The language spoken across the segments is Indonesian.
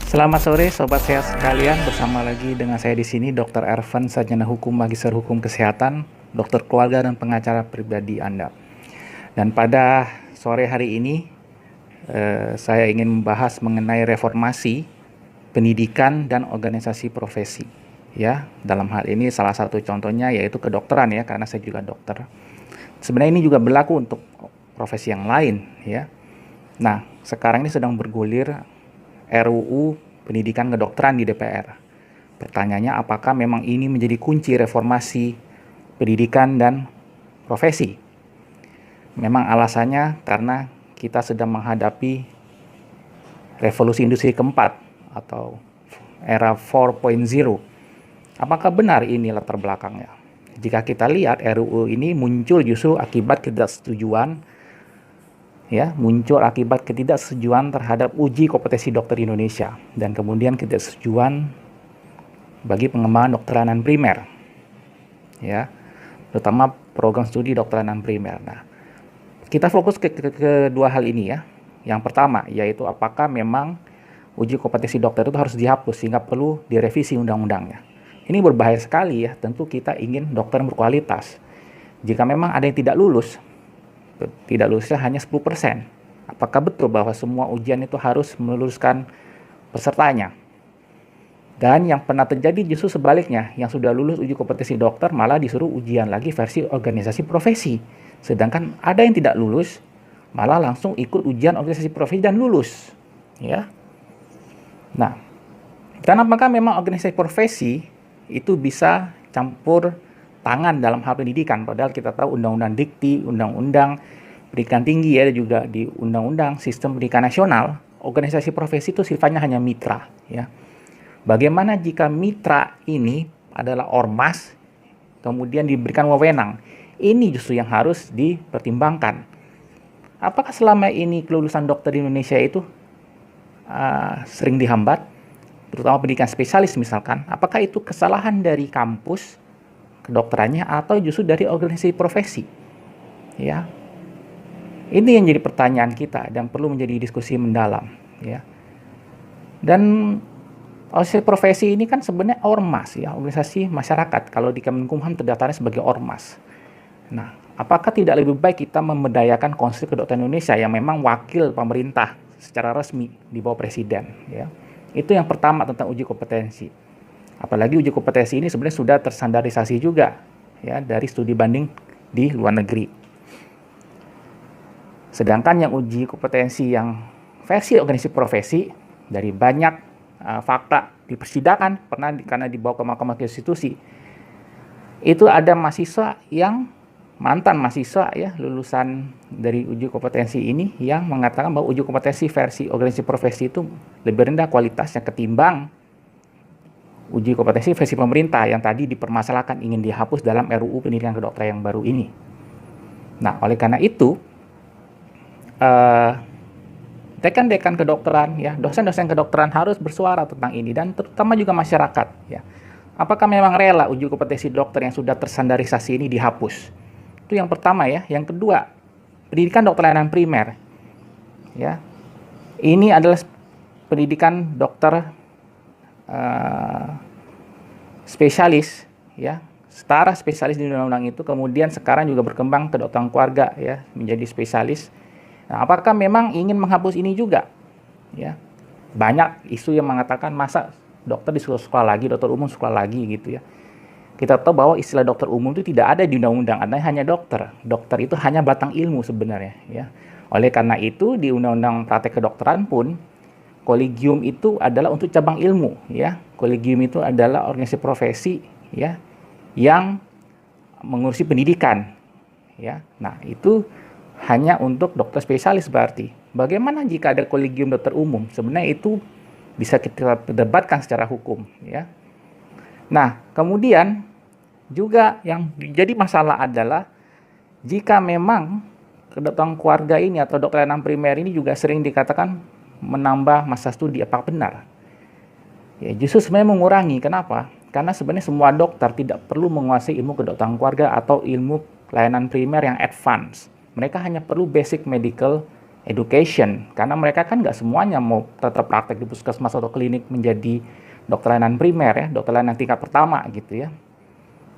Selamat sore sobat sehat sekalian, bersama lagi dengan saya di sini Dr. Ervan, sarjana hukum, magister hukum kesehatan, dokter keluarga dan pengacara pribadi Anda. Dan pada sore hari ini saya ingin membahas mengenai reformasi pendidikan dan organisasi profesi. Ya, dalam hal ini salah satu contohnya yaitu kedokteran ya, karena saya juga dokter. Sebenarnya ini juga berlaku untuk profesi yang lain ya. Nah, sekarang ini sedang bergulir RUU Pendidikan Kedokteran di DPR. Pertanyaannya, apakah memang ini menjadi kunci reformasi pendidikan dan profesi? Memang alasannya karena kita sedang menghadapi revolusi industri keempat atau era 4.0. Apakah benar ini latar belakangnya? Jika kita lihat RUU ini muncul justru akibat ketidaksetujuan terhadap uji kompetensi dokter Indonesia dan kemudian ketidaksetujuan bagi pengembangan dokteran primer, ya, terutama program studi dokteran primer. Nah, kita fokus ke kedua hal ini ya. Yang pertama yaitu apakah memang uji kompetensi dokter itu harus dihapus sehingga perlu direvisi undang-undangnya. Ini berbahaya sekali ya. Tentu kita ingin dokter yang berkualitas. Jika memang ada yang tidak lulusnya hanya 10%. Apakah betul bahwa semua ujian itu harus meluluskan pesertanya? Dan yang pernah terjadi justru sebaliknya, yang sudah lulus uji kompetensi dokter malah disuruh ujian lagi versi organisasi profesi. Sedangkan ada yang tidak lulus malah langsung ikut ujian organisasi profesi dan lulus. Ya. Nah, dan apakah memang organisasi profesi itu bisa campur tangan dalam hal pendidikan, padahal kita tahu undang-undang dikti, undang-undang pendidikan tinggi ya, juga di undang-undang sistem pendidikan nasional, organisasi profesi itu sifatnya hanya mitra ya. Bagaimana jika mitra ini adalah ormas kemudian diberikan wewenang? Ini justru yang harus dipertimbangkan. Apakah selama ini kelulusan dokter di Indonesia itu sering dihambat, terutama pendidikan spesialis misalkan? Apakah itu kesalahan dari kampus kedokterannya atau justru dari organisasi profesi? Ya, ini yang jadi pertanyaan kita dan perlu menjadi diskusi mendalam. Ya, dan organisasi profesi ini kan sebenarnya ormas ya, organisasi masyarakat. Kalau di Kemenkumham terdaftarnya sebagai ormas. Nah, apakah tidak lebih baik kita memberdayakan Konsil Kedokteran Indonesia yang memang wakil pemerintah secara resmi di bawah presiden? Ya, itu yang pertama tentang uji kompetensi. Apalagi uji kompetensi ini sebenarnya sudah terstandarisasi juga ya dari studi banding di luar negeri. Sedangkan yang uji kompetensi yang versi organisasi profesi dari banyak fakta di persidangan karena dibawa ke Mahkamah Konstitusi, itu ada mahasiswa yang mantan mahasiswa ya lulusan dari uji kompetensi ini yang mengatakan bahwa uji kompetensi versi organisasi profesi itu lebih rendah kualitasnya ketimbang uji kompetensi versi pemerintah yang tadi dipermasalahkan ingin dihapus dalam RUU Pendidikan Kedokteran yang baru ini. Nah, oleh karena itu, dekan-dekan kedokteran, ya, dosen-dosen kedokteran harus bersuara tentang ini dan terutama juga masyarakat. Ya, apakah memang rela uji kompetensi dokter yang sudah terstandarisasi ini dihapus? Itu yang pertama ya. Yang kedua, pendidikan dokteran primer. Ya, ini adalah pendidikan dokter spesialis ya, setara spesialis di undang-undang itu, kemudian sekarang juga berkembang ke kedokteran keluarga ya menjadi spesialis. Nah, apakah memang ingin menghapus ini juga ya? Banyak isu yang mengatakan masa dokter disuruh sekolah lagi, dokter umum sekolah lagi gitu ya. Kita tahu bahwa istilah dokter umum itu tidak ada di undang-undang, adanya hanya dokter. Dokter itu hanya batang ilmu sebenarnya ya. Oleh karena itu di undang-undang praktek kedokteran pun kolegium itu adalah untuk cabang ilmu ya. Kolegium itu adalah organisasi profesi ya yang mengurusi pendidikan ya. Nah, itu hanya untuk dokter spesialis berarti. Bagaimana jika ada kolegium dokter umum? Sebenarnya itu bisa kita perdebatkan secara hukum ya. Nah, kemudian juga yang jadi masalah adalah jika memang kedokteran keluarga ini atau dokteran primer ini juga sering dikatakan menambah masa studi, apakah benar? Ya, justru sebenarnya mengurangi. Kenapa? Karena sebenarnya semua dokter tidak perlu menguasai ilmu kedokteran keluarga atau ilmu pelayanan primer yang advance. Mereka hanya perlu basic medical education, karena mereka kan nggak semuanya mau tetap praktek di puskesmas atau klinik menjadi dokter layanan primer ya, dokter layanan tingkat pertama gitu ya,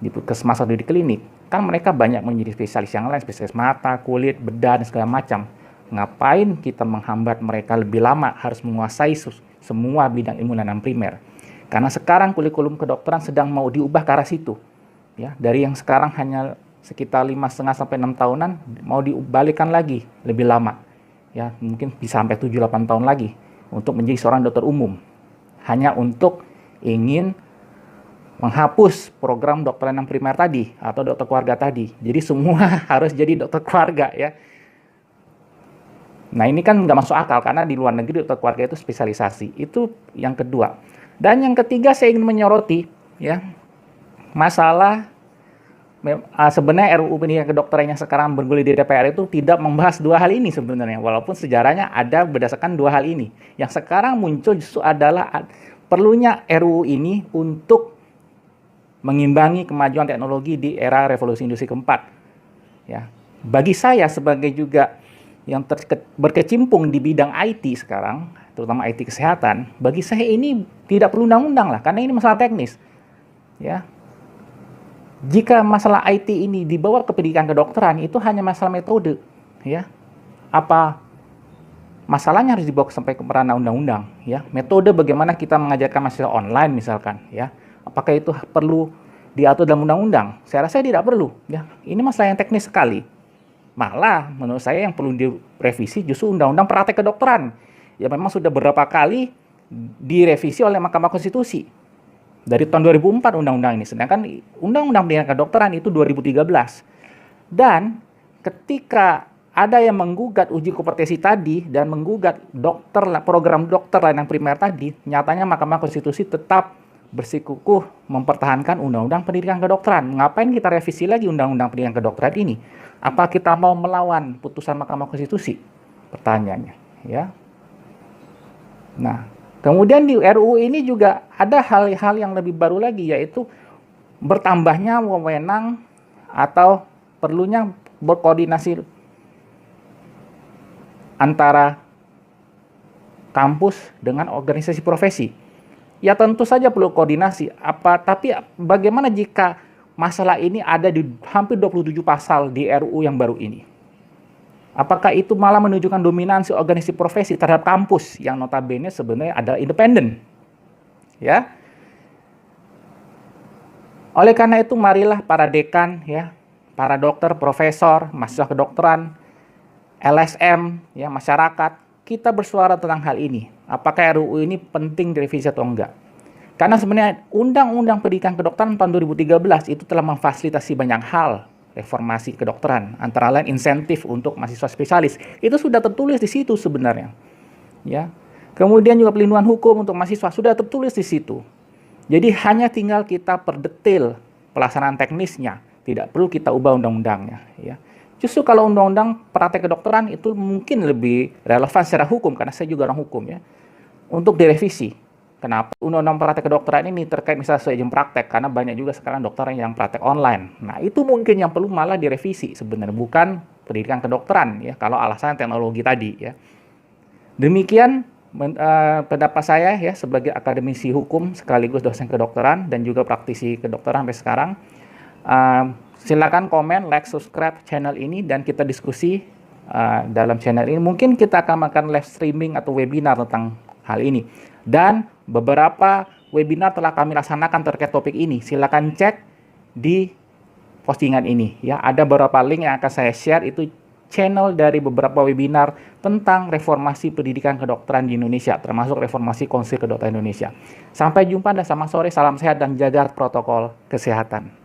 di puskesmas atau di klinik. Kan mereka banyak menjadi spesialis yang lain, spesialis mata, kulit, bedah, dan segala macam. Ngapain kita menghambat mereka lebih lama harus menguasai semua bidang ilmu layanan primer? Karena sekarang kurikulum kedokteran sedang mau diubah ke arah situ. Ya, dari yang sekarang hanya sekitar 5,5 sampai 6 tahunan mau dibalikkan lagi lebih lama. Ya, mungkin bisa sampai 7-8 tahun lagi untuk menjadi seorang dokter umum. Hanya untuk ingin menghapus program dokter layanan primer tadi atau dokter keluarga tadi. Jadi semua harus jadi dokter keluarga ya. Nah, ini kan nggak masuk akal karena di luar negeri dokter keluarga itu spesialisasi. Itu yang kedua. Dan yang ketiga saya ingin menyoroti ya masalah sebenarnya RUU Pendidikan Kedokteran yang sekarang bergulir di DPR itu tidak membahas dua hal ini sebenarnya, walaupun sejarahnya ada berdasarkan dua hal ini. Yang sekarang muncul justru adalah perlunya RUU ini untuk mengimbangi kemajuan teknologi di era revolusi industri keempat. Ya, bagi saya sebagai juga yang berkecimpung di bidang IT sekarang, terutama IT kesehatan, bagi saya ini tidak perlu undang-undang lah, karena ini masalah teknis. Ya. Jika masalah IT ini dibawa ke pendidikan kedokteran, itu hanya masalah metode, ya. Apa masalahnya harus dibawa sampai ke ranah undang-undang, ya. Metode bagaimana kita mengajarkan mahasiswa online misalkan, ya. Apakah itu perlu diatur dalam undang-undang? Saya rasa tidak perlu, ya. Ini masalah yang teknis sekali. Malah menurut saya yang perlu direvisi justru undang-undang praktek kedokteran. Ya memang sudah beberapa kali direvisi oleh Mahkamah Konstitusi. Dari tahun 2004 undang-undang ini, sedangkan undang-undang pendidikan kedokteran itu 2013. Dan ketika ada yang menggugat uji kompetensi tadi dan menggugat program dokter layanan primer tadi, nyatanya Mahkamah Konstitusi tetap bersikukuh mempertahankan undang-undang pendidikan kedokteran. Ngapain kita revisi lagi undang-undang pendidikan kedokteran ini? Apa kita mau melawan putusan Mahkamah Konstitusi? Pertanyaannya, ya. Nah, kemudian di RUU ini juga ada hal-hal yang lebih baru lagi, yaitu bertambahnya wewenang atau perlunya berkoordinasi antara kampus dengan organisasi profesi. Ya tentu saja perlu koordinasi. Tapi bagaimana jika masalah ini ada di hampir 27 pasal di RUU yang baru ini? Apakah itu malah menunjukkan dominansi organisasi profesi terhadap kampus yang notabene sebenarnya adalah independen? Ya. Oleh karena itu marilah para dekan ya, para dokter, profesor, mahasiswa kedokteran, LSM, ya masyarakat, kita bersuara tentang hal ini. Apakah RUU ini penting direvisi atau enggak? Karena sebenarnya Undang-Undang Pendidikan Kedokteran tahun 2013 itu telah memfasilitasi banyak hal reformasi kedokteran, antara lain insentif untuk mahasiswa spesialis. Itu sudah tertulis di situ sebenarnya. Ya. Kemudian juga pelindungan hukum untuk mahasiswa sudah tertulis di situ. Jadi hanya tinggal kita perdetil pelaksanaan teknisnya, tidak perlu kita ubah undang-undangnya, ya. Justru kalau undang-undang praktek kedokteran itu mungkin lebih relevan secara hukum, karena saya juga orang hukum ya, untuk direvisi. Kenapa undang-undang praktek kedokteran ini terkait misalnya soal jam praktek, karena banyak juga sekarang dokter yang praktek online. Nah itu mungkin yang perlu malah direvisi sebenarnya, bukan pendidikan kedokteran ya, kalau alasan teknologi tadi ya. Demikian pendapat saya ya sebagai akademisi hukum sekaligus dosen kedokteran dan juga praktisi kedokteran sampai sekarang. Silakan komen, like, subscribe channel ini dan kita diskusi dalam channel ini. Mungkin kita akan makan live streaming atau webinar tentang hal ini. Dan beberapa webinar telah kami laksanakan terkait topik ini. Silakan cek di postingan ini ya. Ada beberapa link yang akan saya share, itu channel dari beberapa webinar tentang reformasi pendidikan kedokteran di Indonesia, termasuk reformasi Konsil Kedokteran Indonesia. Sampai jumpa dan selamat sore, salam sehat dan jaga protokol kesehatan.